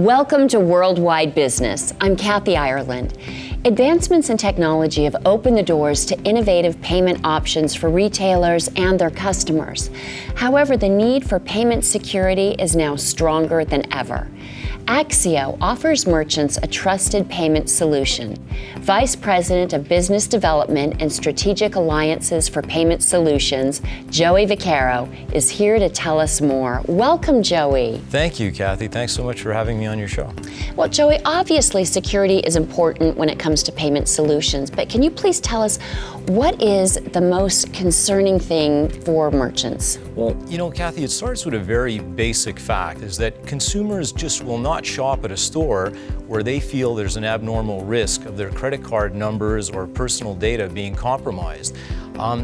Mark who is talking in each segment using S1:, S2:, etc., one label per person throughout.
S1: Welcome to Worldwide Business. I'm Kathy Ireland. Advancements in technology have opened the doors to innovative payment options for retailers and their customers. However, the need for payment security is now stronger than ever. ACCEO offers merchants a trusted payment solution. Vice President of Business Development and Strategic Alliances for Payment Solutions, Joey Vaccaro, is here to tell us more. Welcome, Joey.
S2: Thank you, Kathy. Thanks so much for having me on your show.
S1: Well, Joey, obviously security is important when it comes to payment solutions, but can you please tell us what is the most concerning thing for merchants?
S2: Well, you know, Kathy, it starts with a very basic fact, is that consumers just will not shop at a store where they feel there's an abnormal risk of their credit card numbers or personal data being compromised.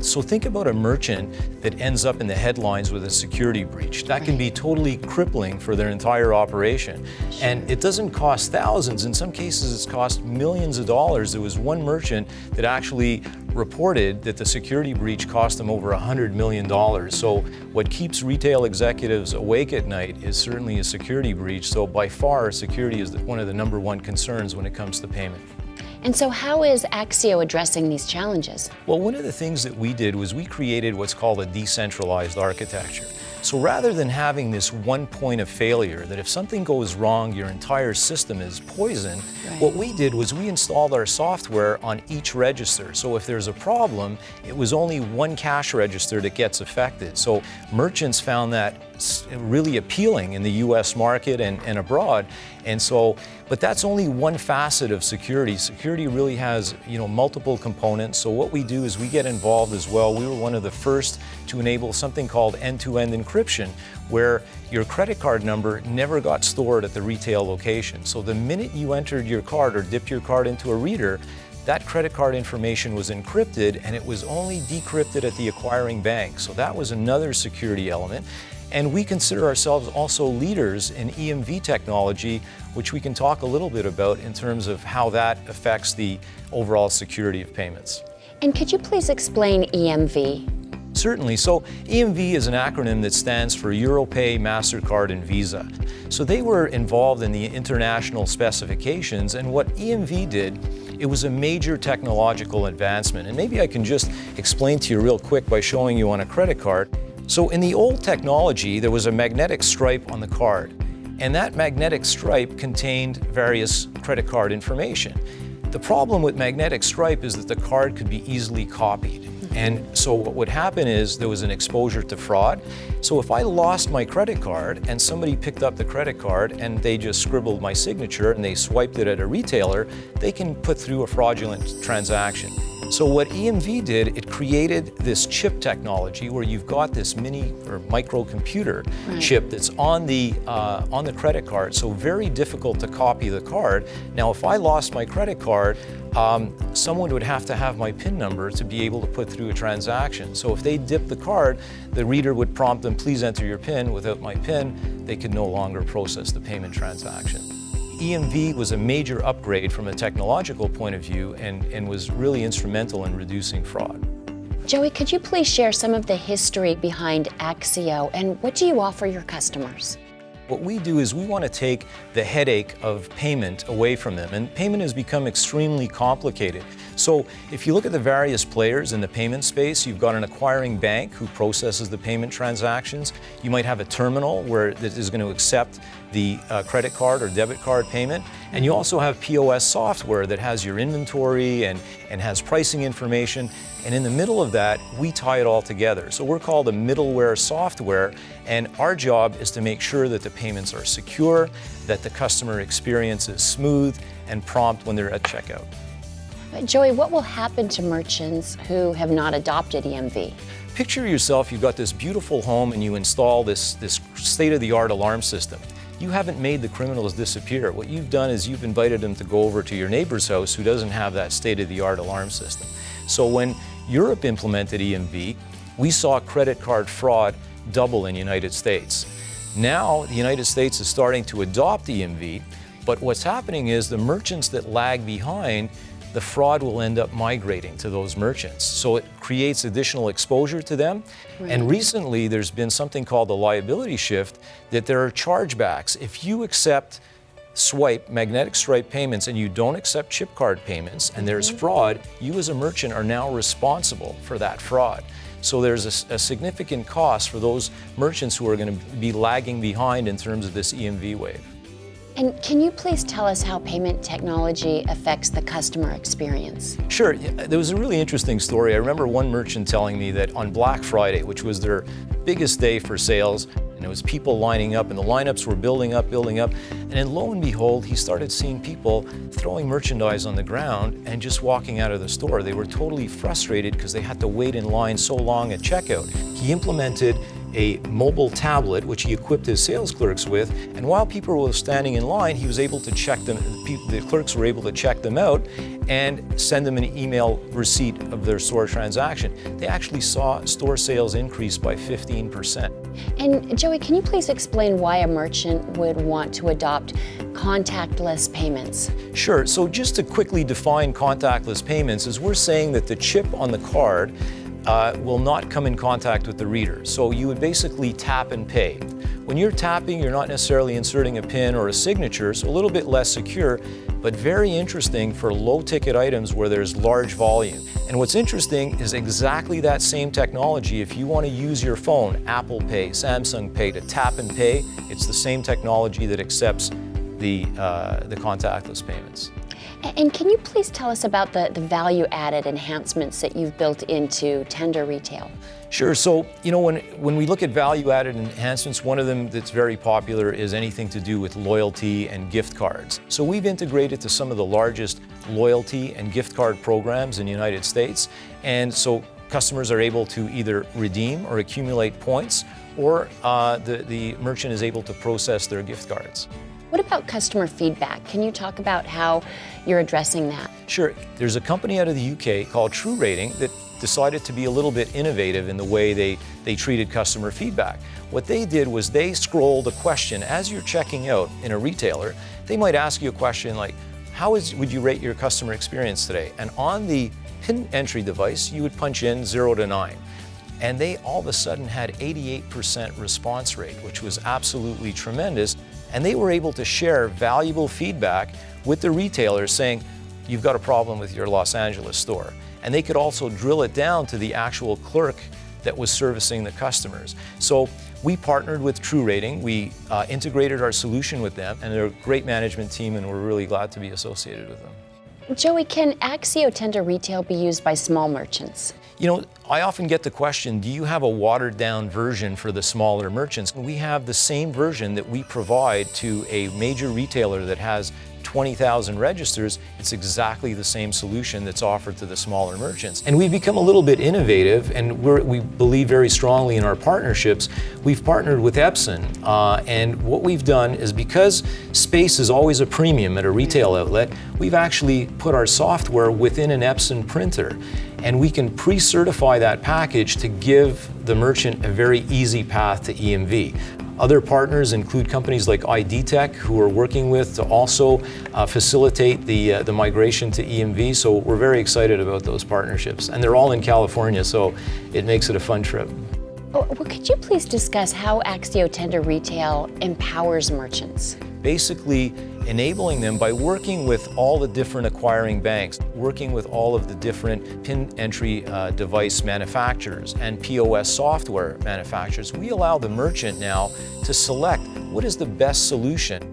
S2: So think about a merchant that ends up in the headlines with a security breach. That can be totally crippling for their entire operation. And it doesn't cost thousands. In some cases, it's cost millions of dollars. There was one merchant that actually reported that the security breach cost them over $100 million. So what keeps retail executives awake at night is certainly a security breach. So by far, security is one of the number one concerns when it comes to payment.
S1: And so how is ACCEO addressing these challenges?
S2: Well, one of the things that we did was we created what's called a decentralized architecture. So rather than having this one point of failure, that if something goes wrong, your entire system is poisoned, what we did was we installed our software on each register. So if there's a problem, it was only one cash register that gets affected. So merchants found that really appealing in the US market and abroad. And so, but that's only one facet of security. Security really has, multiple components. So what we do is we get involved as well. We were one of the first to enable something called end-to-end encryption, where your credit card number never got stored at the retail location. So the minute you entered your card or dipped your card into a reader, that credit card information was encrypted, and it was only decrypted at the acquiring bank. So that was another security element. And we consider ourselves also leaders in EMV technology, which we can talk a little bit about in terms of how that affects the overall security of payments.
S1: And could you please explain EMV?
S2: Certainly. So EMV is an acronym that stands for Europay, MasterCard, and Visa. So they were involved in the international specifications, and what EMV did, it was a major technological advancement. And maybe I can just explain to you real quick by showing you on a credit card. So in the old technology, there was a magnetic stripe on the card, and that magnetic stripe contained various credit card information. The problem with magnetic stripe is that the card could be easily copied. And so what would happen is there was an exposure to fraud. So if I lost my credit card and somebody picked up the credit card and they just scribbled my signature and they swiped it at a retailer, they can put through a fraudulent transaction. So what EMV did, it created this chip technology where you've got this mini or microcomputer chip that's on the credit card, so very difficult to copy the card. Now, if I lost my credit card, someone would have to have my PIN number to be able to put through a transaction. So if they dip the card, the reader would prompt them, please enter your PIN. Without my PIN, they could no longer process the payment transaction. EMV was a major upgrade from a technological point of view and was really instrumental in reducing fraud.
S1: Joey, could you please share some of the history behind ACCEO and what do you offer your customers?
S2: What we do is we want to take the headache of payment away from them, and payment has become extremely complicated. So if you look at the various players in the payment space, you've got an acquiring bank who processes the payment transactions. You might have a terminal where that is going to accept the credit card or debit card payment. And you also have POS software that has your inventory and has pricing information. And in the middle of that, we tie it all together. So we're called a middleware software, and our job is to make sure that the payments are secure, that the customer experience is smooth and prompt when they're at checkout.
S1: Joey, what will happen to merchants who have not adopted EMV?
S2: Picture yourself, you've got this beautiful home and you install this state-of-the-art alarm system. You haven't made the criminals disappear. What you've done is you've invited them to go over to your neighbor's house who doesn't have that state-of-the-art alarm system. So when Europe implemented EMV, we saw credit card fraud double in the United States. Now the United States is starting to adopt EMV, but what's happening is the merchants that lag behind, the fraud will end up migrating to those merchants. So it creates additional exposure to them. Right. And recently there's been something called the liability shift, that there are chargebacks. If you accept swipe magnetic stripe payments and you don't accept chip card payments and there's fraud, you as a merchant are now responsible for that fraud. So there's a significant cost for those merchants who are going to be lagging behind in terms of this EMV wave.
S1: And can you please tell us how payment technology affects the customer experience?
S2: Sure. There was a really interesting story. I remember one merchant telling me that on Black Friday, which was their biggest day for sales, and it was people lining up and the lineups were building up, and then lo and behold, he started seeing people throwing merchandise on the ground and just walking out of the store. They were totally frustrated because they had to wait in line so long at checkout. He implemented a mobile tablet, which he equipped his sales clerks with, and while people were standing in line, he was able to check them, the clerks were able to check them out and send them an email receipt of their store transaction. They actually saw store sales increase by 15%.
S1: And Joey, can you please explain why a merchant would want to adopt contactless payments?
S2: Sure, so just to quickly define contactless payments is we're saying that the chip on the card will not come in contact with the reader. So you would basically tap and pay. When you're tapping, you're not necessarily inserting a PIN or a signature, so a little bit less secure, but very interesting for low-ticket items where there's large volume. And what's interesting is exactly that same technology. If you want to use your phone, Apple Pay, Samsung Pay, to tap and pay, it's the same technology that accepts the contactless payments.
S1: And can you please tell us about the value-added enhancements that you've built into Tender Retail?
S2: Sure. So, when we look at value-added enhancements, one of them that's very popular is anything to do with loyalty and gift cards. So we've integrated to some of the largest loyalty and gift card programs in the United States. And so customers are able to either redeem or accumulate points, or the merchant is able to process their gift cards.
S1: What about customer feedback? Can you talk about how you're addressing that?
S2: Sure. There's a company out of the UK called True Rating that decided to be a little bit innovative in the way they treated customer feedback. What they did was they scrolled a question as you're checking out in a retailer. They might ask you a question like, would you rate your customer experience today? And on the PIN entry device, you would punch in 0 to 9. And they all of a sudden had 88% response rate, which was absolutely tremendous. And they were able to share valuable feedback with the retailer saying, you've got a problem with your Los Angeles store. And they could also drill it down to the actual clerk that was servicing the customers. So we partnered with True Rating. We integrated our solution with them, and they're a great management team, and we're really glad to be associated with them.
S1: Joey, can ACCEO Tender Retail be used by small merchants?
S2: I often get the question, do you have a watered down version for the smaller merchants? We have the same version that we provide to a major retailer that has 20,000 registers. It's exactly the same solution that's offered to the smaller merchants. And we've become a little bit innovative, and we believe very strongly in our partnerships. We've partnered with Epson, and what we've done is, because space is always a premium at a retail outlet, we've actually put our software within an Epson printer, and we can pre-certify that package to give the merchant a very easy path to EMV. Other partners include companies like ID Tech, who we're working with to also facilitate the migration to EMV. So we're very excited about those partnerships. And they're all in California, so it makes it a fun trip.
S1: Well, could you please discuss how ACCEO Tender Retail empowers merchants?
S2: Basically, enabling them by working with all the different acquiring banks, working with all of the different PIN entry device manufacturers and POS software manufacturers. We allow the merchant now to select what is the best solution.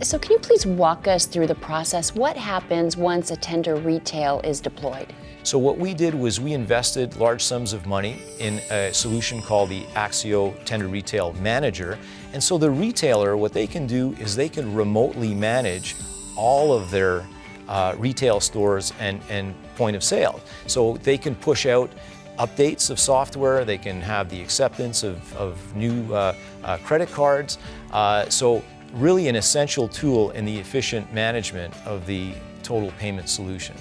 S1: So can you please walk us through the process? What happens once a Tender Retail is deployed?
S2: So what we did was we invested large sums of money in a solution called the ACCEO Tender Retail Manager. And so the retailer, what they can do is they can remotely manage all of their retail stores and point of sale. So they can push out updates of software, they can have the acceptance of new credit cards. So really an essential tool in the efficient management of the total payment solution.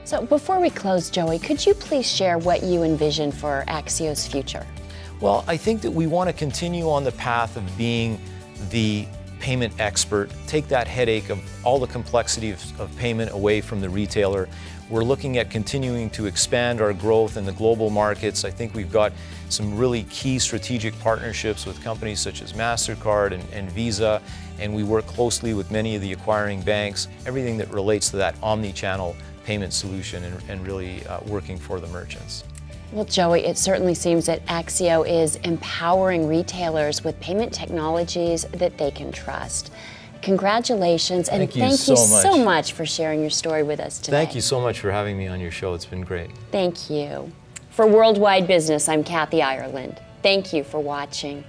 S1: So before we close, Joey, could you please share what you envision for ACCEO's future?
S2: Well, I think that we want to continue on the path of being the payment expert, take that headache of all the complexity of payment away from the retailer. We're looking at continuing to expand our growth in the global markets. I think we've got some really key strategic partnerships with companies such as MasterCard and Visa, and we work closely with many of the acquiring banks, everything that relates to that omni-channel payment solution and really working for the merchants.
S1: Well, Joey, it certainly seems that ACCEO is empowering retailers with payment technologies that they can trust. Congratulations, and thank you so much for sharing your story with us today.
S2: Thank you so much for having me on your show. It's been great.
S1: Thank you. For Worldwide Business, I'm Kathy Ireland. Thank you for watching.